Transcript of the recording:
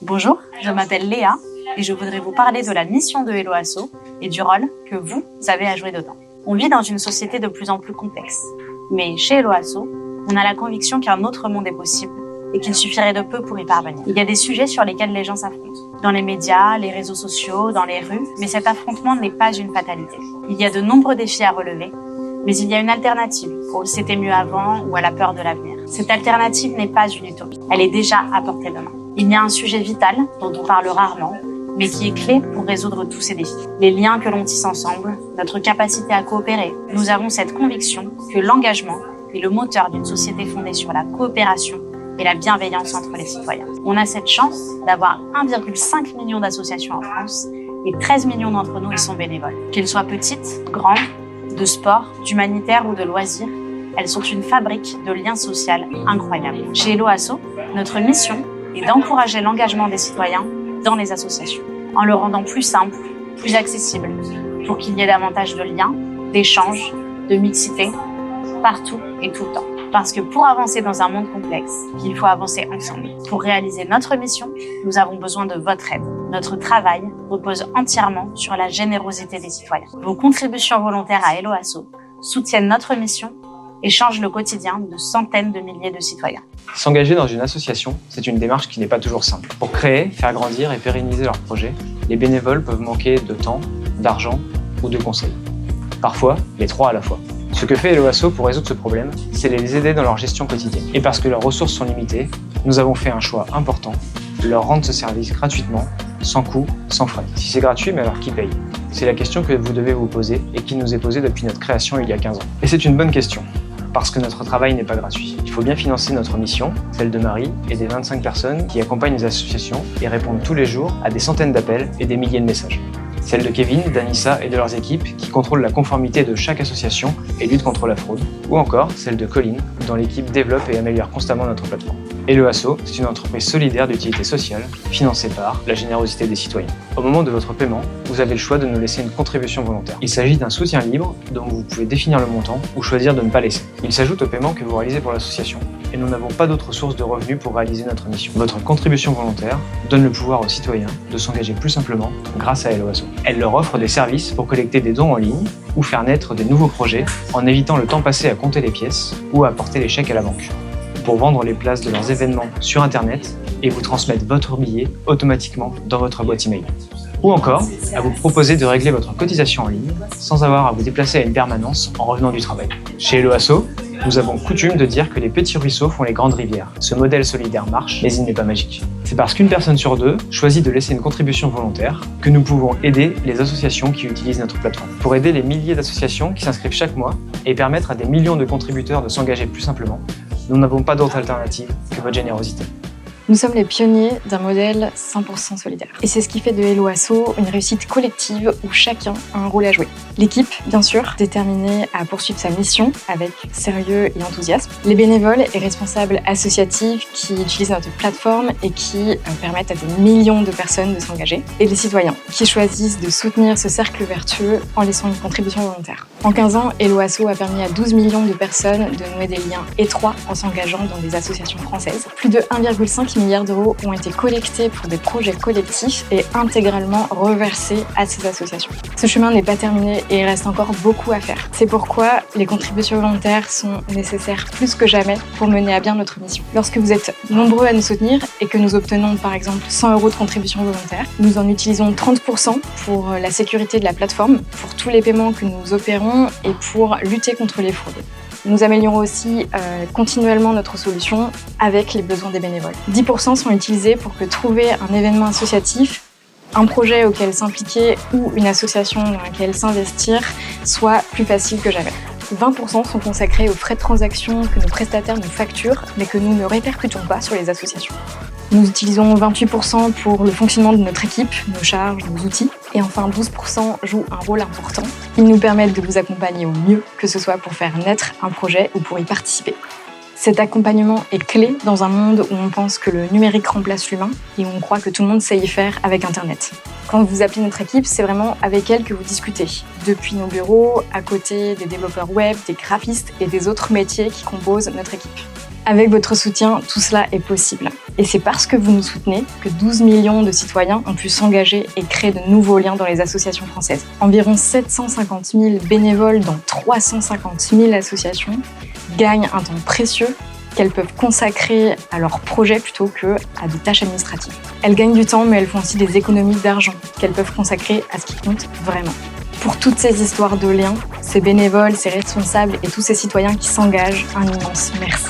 Bonjour, je m'appelle Léa et je voudrais vous parler de la mission de Hello Asso et du rôle que vous avez à jouer dedans. On vit dans une société de plus en plus complexe, mais chez Hello Asso, on a la conviction qu'un autre monde est possible et qu'il suffirait de peu pour y parvenir. Il y a des sujets sur lesquels les gens s'affrontent, dans les médias, les réseaux sociaux, dans les rues, mais cet affrontement n'est pas une fatalité. Il y a de nombreux défis à relever, mais il y a une alternative au « c'était mieux avant » ou à la peur de l'avenir. Cette alternative n'est pas une utopie, elle est déjà à portée de main. Il y a un sujet vital dont on parle rarement, mais qui est clé pour résoudre tous ces défis. Les liens que l'on tisse ensemble, notre capacité à coopérer. Nous avons cette conviction que l'engagement est le moteur d'une société fondée sur la coopération et la bienveillance entre les citoyens. On a cette chance d'avoir 1,5 million d'associations en France et 13 millions d'entre nous y sont bénévoles. Qu'elles soient petites, grandes, de sport, d'humanitaire ou de loisirs, elles sont une fabrique de liens sociaux incroyables. Chez Hello Asso, notre mission est d'encourager l'engagement des citoyens dans les associations, en le rendant plus simple, plus accessible, pour qu'il y ait davantage de liens, d'échanges, de mixité, partout et tout le temps. Parce que pour avancer dans un monde complexe, il faut avancer ensemble. Pour réaliser notre mission, nous avons besoin de votre aide. Notre travail repose entièrement sur la générosité des citoyens. Vos contributions volontaires à Hello Asso soutiennent notre mission et changent le quotidien de centaines de milliers de citoyens. S'engager dans une association, c'est une démarche qui n'est pas toujours simple. Pour créer, faire grandir et pérenniser leurs projets, les bénévoles peuvent manquer de temps, d'argent ou de conseils. Parfois, les trois à la fois. Ce que fait Hello Asso pour résoudre ce problème, c'est les aider dans leur gestion quotidienne. Et parce que leurs ressources sont limitées, nous avons fait un choix important, leur rendre ce service gratuitement, sans coût, sans frais. Si c'est gratuit, mais alors qui paye? C'est la question que vous devez vous poser et qui nous est posée depuis notre création il y a 15 ans. Et c'est une bonne question, parce que notre travail n'est pas gratuit. Il faut bien financer notre mission, celle de Marie et des 25 personnes qui accompagnent les associations et répondent tous les jours à des centaines d'appels et des milliers de messages. Celle de Kevin, d'Anissa et de leurs équipes qui contrôlent la conformité de chaque association et luttent contre la fraude. Ou encore celle de Colline, dont l'équipe développe et améliore constamment notre plateforme. Hello Asso, c'est une entreprise solidaire d'utilité sociale, financée par la générosité des citoyens. Au moment de votre paiement, vous avez le choix de nous laisser une contribution volontaire. Il s'agit d'un soutien libre, dont vous pouvez définir le montant ou choisir de ne pas laisser. Il s'ajoute au paiement que vous réalisez pour l'association, et nous n'avons pas d'autre source de revenus pour réaliser notre mission. Votre contribution volontaire donne le pouvoir aux citoyens de s'engager plus simplement grâce à Hello Asso. Elle leur offre des services pour collecter des dons en ligne ou faire naître des nouveaux projets en évitant le temps passé à compter les pièces ou à apporter les chèques à la banque, pour vendre les places de leurs événements sur Internet et vous transmettre votre billet automatiquement dans votre boîte email. Ou encore, à vous proposer de régler votre cotisation en ligne sans avoir à vous déplacer à une permanence en revenant du travail. Chez Hello Asso, nous avons coutume de dire que les petits ruisseaux font les grandes rivières. Ce modèle solidaire marche, mais il n'est pas magique. C'est parce qu'une personne sur deux choisit de laisser une contribution volontaire que nous pouvons aider les associations qui utilisent notre plateforme. Pour aider les milliers d'associations qui s'inscrivent chaque mois et permettre à des millions de contributeurs de s'engager plus simplement, nous n'avons pas d'autre alternative que votre générosité. Nous sommes les pionniers d'un modèle 100% solidaire. Et c'est ce qui fait de Hello Asso une réussite collective où chacun a un rôle à jouer. L'équipe, bien sûr, déterminée à poursuivre sa mission avec sérieux et enthousiasme. Les bénévoles et responsables associatifs qui utilisent notre plateforme et qui permettent à des millions de personnes de s'engager. Et les citoyens qui choisissent de soutenir ce cercle vertueux en laissant une contribution volontaire. En 15 ans, Hello Asso a permis à 12 millions de personnes de nouer des liens étroits en s'engageant dans des associations françaises. Plus de 1,5 milliards d'euros ont été collectés pour des projets collectifs et intégralement reversés à ces associations. Ce chemin n'est pas terminé et il reste encore beaucoup à faire. C'est pourquoi les contributions volontaires sont nécessaires plus que jamais pour mener à bien notre mission. Lorsque vous êtes nombreux à nous soutenir et que nous obtenons par exemple 100 € de contribution volontaire, nous en utilisons 30% pour la sécurité de la plateforme, pour tous les paiements que nous opérons et pour lutter contre les fraudes. Nous améliorons aussi continuellement notre solution avec les besoins des bénévoles. 10% sont utilisés pour que trouver un événement associatif, un projet auquel s'impliquer ou une association dans laquelle s'investir soit plus facile que jamais. 20% sont consacrés aux frais de transaction que nos prestataires nous facturent mais que nous ne répercutons pas sur les associations. Nous utilisons 28% pour le fonctionnement de notre équipe, nos charges, nos outils. Et enfin, 12% jouent un rôle important. Ils nous permettent de vous accompagner au mieux, que ce soit pour faire naître un projet ou pour y participer. Cet accompagnement est clé dans un monde où on pense que le numérique remplace l'humain et où on croit que tout le monde sait y faire avec Internet. Quand vous appelez notre équipe, c'est vraiment avec elle que vous discutez. Depuis nos bureaux, à côté des développeurs web, des graphistes et des autres métiers qui composent notre équipe. Avec votre soutien, tout cela est possible. Et c'est parce que vous nous soutenez que 12 millions de citoyens ont pu s'engager et créer de nouveaux liens dans les associations françaises. Environ 750 000 bénévoles dans 350 000 associations gagnent un temps précieux qu'elles peuvent consacrer à leurs projets plutôt qu'à des tâches administratives. Elles gagnent du temps, mais elles font aussi des économies d'argent qu'elles peuvent consacrer à ce qui compte vraiment. Pour toutes ces histoires de liens, ces bénévoles, ces responsables et tous ces citoyens qui s'engagent, un immense merci.